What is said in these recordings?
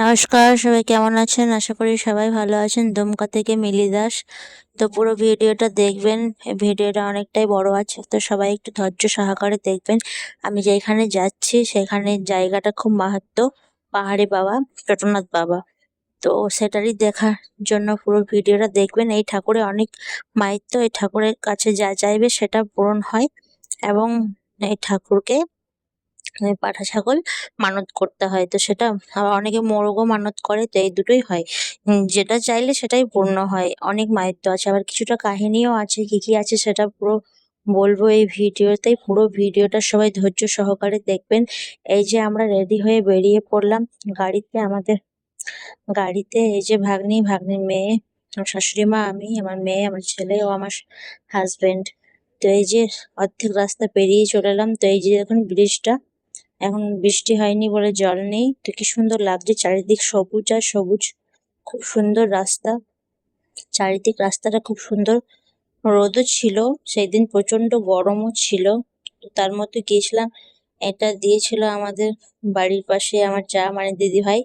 নমস্কার, সবাই কেমন আছেন? আশা করি সবাই ভালো আছেন। দুমকা থেকে মিলি দাস। তো পুরো ভিডিওটা দেখবেন। এই ভিডিওটা অনেকটাই বড় আছে, তো সবাই একটু ধৈর্য সহকারে দেখবেন। আমি যেখানে যাচ্ছি সেখানে জায়গাটা খুব মাহাত্ম্য, পাহাড়ি বাবা, চট্টনাথ বাবা। তো সেটারই দেখার জন্য পুরো ভিডিওটা দেখবেন। এই ঠাকুরের অনেক মাহাত্ম্য, এই ঠাকুরের কাছে যা চাইবে সেটা পূরণ হয়। এবং এই ঠাকুরকে পাঠা ছাগল মানত করতে হয়, তো সেটা আবার অনেকে মোরগও মানত করে, তো এই দুটোই হয়। যেটা চাইলে সেটাই পূর্ণ হয়। অনেক মাহাত্ম্য আছে, আবার কিছুটা কাহিনীও আছে। কি কি আছে সেটা পুরো বলবো এই ভিডিওতেই। পুরো ভিডিওটা সবাই ধৈর্য সহকারে দেখবেন। এই যে আমরা রেডি হয়ে বেরিয়ে পড়লাম গাড়িতে। আমাদের গাড়িতে এই যে ভাগ্নির মেয়ে, আমার শাশুড়ি মা, আমি, আমার মেয়ে, আমার ছেলে ও আমার হাজবেন্ড। তো এই যে অর্ধেক রাস্তা পেরিয়ে চলে এলাম। তো এই যে দেখুন ব্রিজটা, এখন বৃষ্টি হয়নি বলে জল নেই। তো কি সুন্দর লাগছে, চারিদিক সবুজ আর সবুজ। খুব সুন্দর রাস্তা, চারিদিক রাস্তাটা খুব সুন্দর। রোদও ছিল সেই দিন, প্রচন্ড গরমও ছিল। তো তার মধ্যে গিয়েছিলাম। এটা দিয়েছিল আমাদের বাড়ির পাশে আমার যা, মানে দিদি ভাই,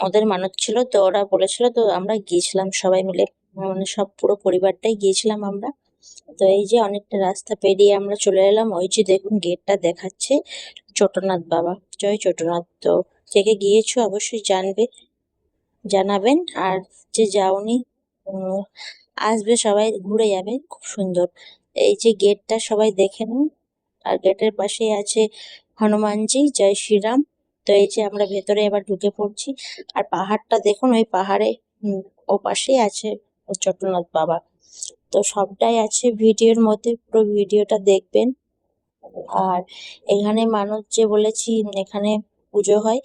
ওদের মানত ছিল, তো ওরা বলেছিল, তো আমরা গিয়েছিলাম সবাই মিলে, মানে সব পুরো পরিবারটাই গিয়েছিলাম আমরা। তো এই যে অনেকটা রাস্তা পেরিয়ে আমরা চলে এলাম। ওই যে দেখুন গেটটা দেখাচ্ছে, চট্টনাথ বাবা, জয় চট্টনাথ। তো কে কে গিয়েছো অবশ্যই জানাবেন। আর যে যাওনি, উম, আসবে, সবাই ঘুরে যাবে, খুব সুন্দর। এই যে গেটটা সবাই দেখে নিন। আর গেটের পাশেই আছে হনুমানজি, জয় শ্রীরাম। তো এই যে আমরা ভেতরে এবার ঢুকে পড়ছি। আর পাহাড়টা দেখুন, ওই পাহাড়ে ও পাশেই আছে চট্টনাথ বাবা। তো সবটাই আছে ভিডিওর মধ্যে, পুরো ভিডিওটা দেখবেন। আর এখানে মানত যে বলেছি, এখানে পুজো হয়।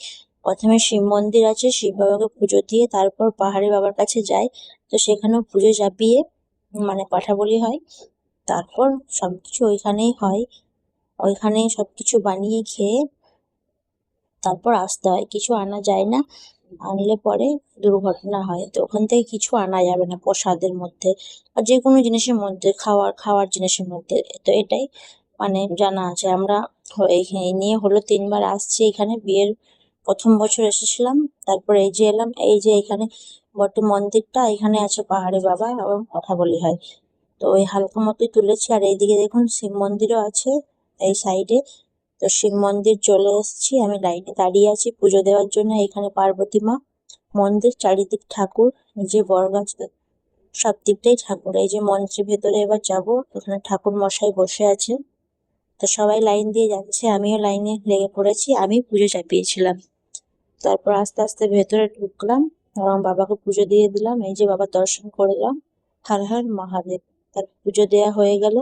প্রথমে শিব মন্দির আছে, শিব বাবাকে পুজো দিয়ে তারপর পাহাড়ি বাবার কাছে যায়। তো সেখানেও পুজো চাপিয়ে, মানে পাঠা বলি হয়। তারপর সবকিছু ওইখানেই হয়, ওইখানেই সবকিছু বানিয়ে খেয়ে তারপর আসতে হয়। কিছু আনা যায় না, আনলে পরে দুর্ঘটনা হয়। তো ওখান থেকে কিছু আনা যাবে না প্রসাদের মধ্যে, আর যে কোনো জিনিসের মধ্যে, খাওয়ার জিনিসের মধ্যে। তো এটাই মানে জানা আছে। আমরা এই নিয়ে হলো 3বার আসছি এখানে। বিয়ের প্রথম বছর এসেছিলাম, তারপর এই যে এলাম। এই যে এখানে বটে মন্দিরটা, এখানে আছে পাহাড়ি বাবা এবং কথা বলি হয়। তো ওই হালকা মতোই তুলেছি। আর এইদিকে দেখুন শিব মন্দিরও আছে এই সাইডে। তো শিব মন্দির চলে এসেছি, আমি লাইনে দাঁড়িয়ে আছি পুজো দেওয়ার জন্য। এখানে পার্বতী মা মন্দির, চারিদিক ঠাকুর, এই যে বড়গাছ, সব দিকটাই ঠাকুর। এই যে মন্দিরের ভেতরে এবার যাব, এখানে ঠাকুর মশাই বসে আছে। তো সবাই লাইন দিয়ে যাচ্ছে, আমিও লাইনে লেগে পড়েছি। আমি পুজো চাপিয়েছিলাম। তারপর আস্তে আস্তে ভেতরে ঢুকলাম এবং বাবাকে পুজো দিয়ে দিলাম। এই যে বাবার দর্শন করলাম। হর হর মহাদেব। তার পুজো দেওয়া হয়ে গেল।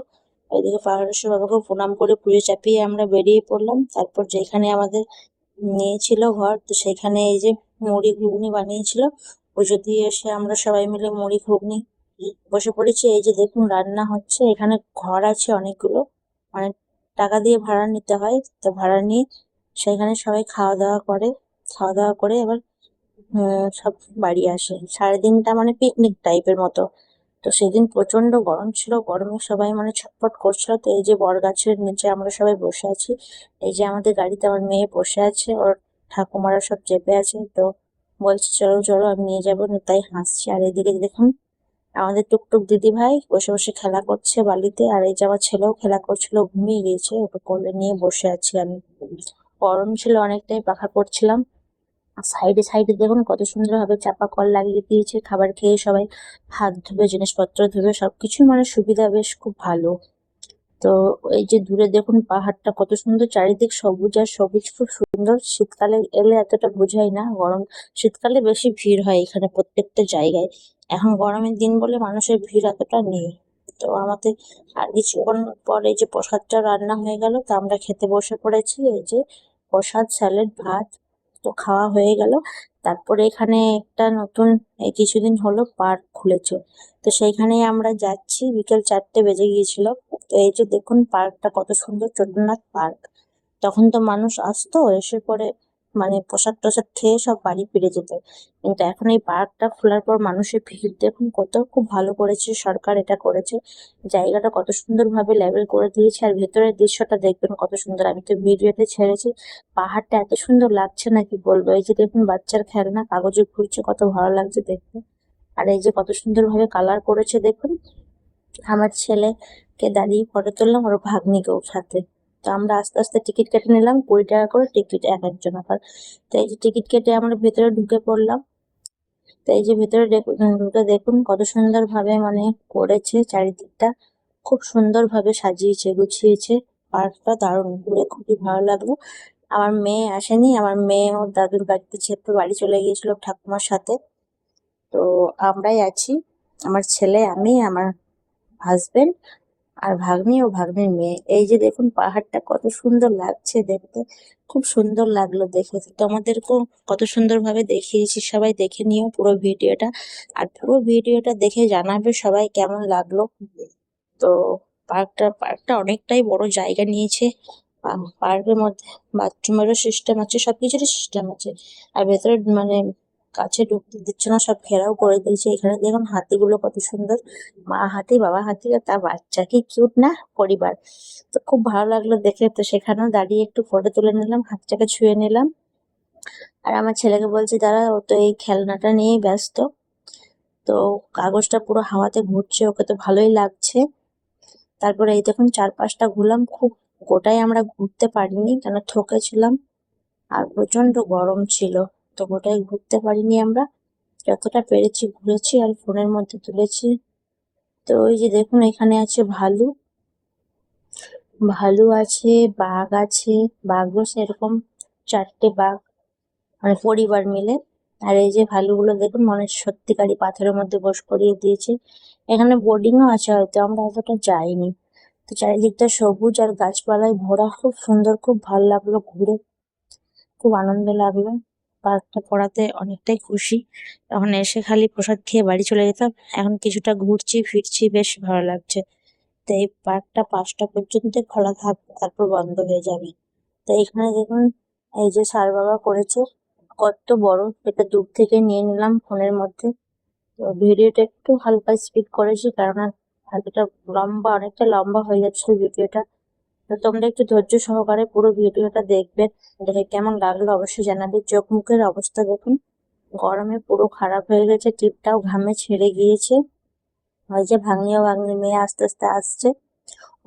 ওইদিকে পাহাড়েশ্বর বাবাকে প্রণাম করে পুজো চাপিয়ে আমরা বেরিয়ে পড়লাম। তারপর যেখানে আমাদের নিয়েছিল ঘর, তো সেখানে এই যে মুড়ি ঘুগনি বানিয়েছিল। পুজো দিয়ে এসে আমরা সবাই মিলে মুড়ি ঘুগনি বসে পড়েছি। এই যে দেখুন রান্না হচ্ছে। এখানে ঘর আছে অনেকগুলো, মানে টাকা দিয়ে ভাড়া নিতে হয়। তো ভাড়া নিয়ে সেখানে সবাই খাওয়া দাওয়া করে এবার সব বাড়ি আসে। সারাদিনটা মানে পিকনিক টাইপের মতো। তো সেদিন প্রচন্ড গরম ছিল, গরমে সবাই মানে ছটফট করছিল। তো এই যে বট গাছের নিচে আমরা সবাই বসে আছি। এই যে আমাদের গাড়িতে আমার মেয়ে বসে আছে, ওর ঠাকুমারা সব চেপে আছে। তো বলছে চলো চলো, আমি নিয়ে যাবো না, তাই হাসছি। আর এদিকে দেখুন আমাদের টুকটুক দিদি ভাই বসে বসে খেলা করছে বালিতে। আর এই যে আমার ছেলেও খেলা করছিল, ঘুমিয়ে গিয়েছে, ওকে কোলে নিয়ে বসে আছি আমি। গরম ছিল অনেকটাই, পাখা করছিলাম। সাইডে সাইডে দেখুন কত সুন্দরভাবে চাপা কল লাগিয়ে দিয়েছে। খাবার খেয়ে সবাই হাত ধুবে, জিনিসপত্র ধুবে, সবকিছু মানে সুবিধা বেশ খুব ভালো। তো এই যে দূরে দেখুন পাহাড়টা কত সুন্দর, চারিদিক সবুজ আর সবুজ, খুব সুন্দর। শীতকালে এলে এতটা বোঝাই না, শীতকালে বেশি ভিড় হয় এখানে প্রত্যেকটা জায়গায়। এখন গরমের দিন বলে মানুষের ভিড় এতটা নেই। তো আমাদের আর কিছুক্ষণ পর এই যে প্রসাদটা রান্না হয়ে গেল, তো আমরা খেতে বসে পড়েছি। এই যে প্রসাদ, স্যালাড, ভাত, তো খাওয়া হয়ে গেল। তারপরে এখানে একটা নতুন, এই কিছুদিন হলো পার্ক খুলেছে, তো সেইখানেই আমরা যাচ্ছি। বিকেল 4টে বেজে গিয়েছিল। তো এই যে দেখুন পার্কটা কত সুন্দর, চন্দ্রনাথ পার্ক। তখন তো মানুষ আসতো, এসে পরে মানে প্রসাদ টসাদ খেয়ে সব বাড়ি ফিরে যেত। কিন্তু এখন এই পার্কটা খোলার পর মানুষের ভিড় দেখুন কত, খুব ভালো করেছে সরকার এটা করেছে। জায়গাটা কত সুন্দরভাবে লেভেল করে দিয়েছে, আর ভেতরের দৃশ্যটা দেখবেন কত সুন্দর। আমি তো ভিডিওতে ছেড়েছি, পাহাড়টা এত সুন্দর লাগছে না কি বলবো। এই যে দেখুন বাচ্চার খেলনা কাগজে ঘুরছে, কত ভালো লাগছে দেখতে। আর এই যে কত সুন্দরভাবে কালার করেছে দেখুন। আমার ছেলেকে দাঁড়িয়ে ফটো তুললাম, ওর ভাগ্নিকেও সাথে। তো আমরা আস্তে আস্তে টিকিট কেটে নিলাম, 20 টাকা করে টিকিট এক একজন আবার। তো এই যে টিকিট কেটে আমরা ভেতরে ঢুকে পড়লাম। তো এই যে ভেতরে ঢুকে দেখুন কত সুন্দর ভাবে মানে করেছে চারিদিকটা, খুব সুন্দর ভাবে সাজিয়েছে গুছিয়েছে। পার্কটা দারুণ, ঘুরে খুবই ভালো লাগলো। আমার মেয়ে আসেনি, আমার মেয়ে ওর দাদুর বাড়িতে চেপে বাড়ি চলে গিয়েছিল ঠাকুমার সাথে। তো আমরাই আছি, আমার ছেলে, আমি, আমার হাজবেন্ড আর ভাগ্নি ও ভাগ্নির মেয়ে। এই যে দেখুন পাহাড়টা কত সুন্দর লাগছে দেখতে, খুব সুন্দর লাগলো দেখে। তোমাদেরকেও কত সুন্দর ভাবে দেখিয়েছি, সবাই দেখে নিও পুরো ভিডিওটা। আর পুরো ভিডিওটা দেখে জানাবে সবাই কেমন লাগলো। তো পার্কটা অনেকটাই বড় জায়গা নিয়েছে। পার্কের মধ্যে বাথরুমেরও সিস্টেম আছে, সবকিছুরই সিস্টেম আছে। আর ভেতরে মানে কাছে ঢুকতে দিচ্ছে না, সব ঘেরাও করে দিয়েছে। এখানে দেখুন হাতিগুলো কত সুন্দর, মা হাতি বাবা হাতি আর তার বাচ্চা, কি কিউট না পরিবার। তো খুব ভালো লাগলো দেখে। তো সেখানেও দাঁড়িয়ে একটু ফটো তুলে নিলাম, হাতটাকে ছুঁয়ে নিলাম। আর আমার ছেলেকে বলছি দাঁড়া, ও তো এই খেলনাটা নিয়েই ব্যস্ত। তো কাগজটা পুরো হাওয়াতে ঘুরছে, ওকে তো ভালোই লাগছে। তারপরে এই দেখুন চারপাশটা ঘুরলাম, খুব গোটাই আমরা ঘুরতে পারিনি কেন ঠকেছিলাম, আর প্রচন্ড গরম ছিল। তো গোটাই ঘুরতে পারিনি আমরা, যতটা পেরেছি ঘুরেছি আর ফোনের মধ্যে তুলেছি। তো ওই যে দেখুন এখানে আছে ভালু, ভালু আছে, বাঘ আছে, বাঘও সেরকম 4টে বাঘ, মানে পরিবার মিলে। আর এই যে ভালুগুলো দেখুন মনে হচ্ছে সত্যিকারই পাথরের মধ্যে বস করিয়ে দিয়েছে। এখানে বোর্ডিংও আছে, হয়তো আমরা অতটা যাইনি। তো চারিদিকটা সবুজ আর গাছপালায় ভরা, খুব সুন্দর, খুব ভালো লাগলো ঘুরে, খুব আনন্দ লাগলো। পার্কটা পড়াতে অনেকটাই খুশি। তখন এসে খালি প্রসাদ খেয়ে বাড়ি চলে যেতাম, এখন কিছুটা ঘুরছি ফিরছি, বেশ ভালো লাগছে। তো এই পার্কটা 5টা পর্যন্ত খোলা থাকবে, তারপর বন্ধ হয়ে যাবে। তো এখানে দেখুন এই যে সার বাবা করেছে, কত বড়, এটা দূর থেকে নিয়ে নিলাম ফোনের মধ্যে। তো ভিডিওটা একটু হালকা স্পিড করেছি, কারণ এটা লম্বা, অনেকটা লম্বা হয়ে যাচ্ছে ভিডিওটা। তো তোমরা একটু ধৈর্য সহকারে পুরো ভিডিওটা দেখবে, দেখে কেমন লাগলো অবশ্যই জানাবে। চোখ মুখের অবস্থা দেখুন, গরমে পুরো খারাপ হয়ে গেছে, টিপটাও ঘামে ছেড়ে গিয়েছে। ওই যে ভাগ্নি ও ভাগ্নির মেয়ে আস্তে আস্তে আসছে।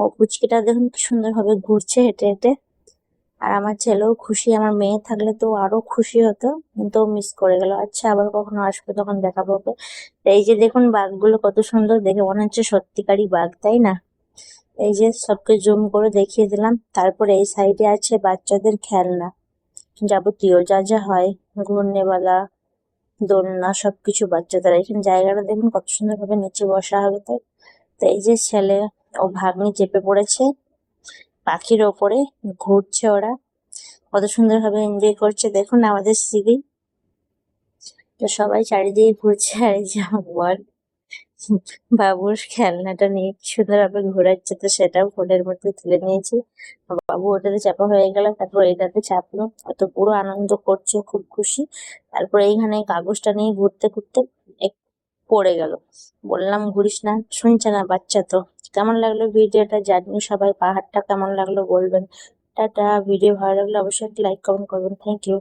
ও পুচকিটা দেখুন কি সুন্দর ভাবে ঘুরছে হেঁটে হেঁটে। আর আমার ছেলেও খুশি, আমার মেয়ে থাকলে তো আরো খুশি হতো, কিন্তু মিস করে গেল। আচ্ছা আবার কখনো আসবে তখন দেখা পাবো। এই যে দেখুন বাঘগুলো কত সুন্দর, দেখে মনে হচ্ছে সত্যিকারই বাঘ, তাই না? এই যে সবকে জুম করে দেখিয়ে দিলাম। তারপরে এই সাইডে আছে বাচ্চাদের খেলনা, যাবতীয় যা যা হয়, ঘূর্ণেওয়ালা, দোলনা, সবকিছু বাচ্চাদের। এখানে জায়গাটা দেখুন কত সুন্দর ভাবে নিচে বসা হবে। তো তো এই যে ছেলে ও ভাগ্নি চেপে পড়েছে পাখির ওপরে, ঘুরছে ওরা, কত সুন্দর ভাবে এনজয় করছে দেখুন আমাদের সিবি। তো সবাই চারিদিকে ঘুরছে, আর এই যে আমার বর বাবুর খেলনাটা নিয়ে কি সুন্দর ভাবে ঘোরাচ্ছে, তো সেটাও ফোনের মধ্যে তুলে নিয়েছি। বাবু ওটাতে চাপা হয়ে গেল, তারপর এটাতে চাপলো, তো পুরো আনন্দ করছে, খুব খুশি। তারপর এইখানে কাগজটা নিয়ে ঘুরতে ঘুরতে পড়ে গেল। বললাম ঘুরিস না, শুনছে না বাচ্চা। তো কেমন লাগলো ভিডিওটা জানিও সবাই, পাহাড়টা কেমন লাগলো বলবেন। টাটা, ভিডিও ভালো লাগলে অবশ্যই একটা লাইক কমেন্ট করবেন। Thank you.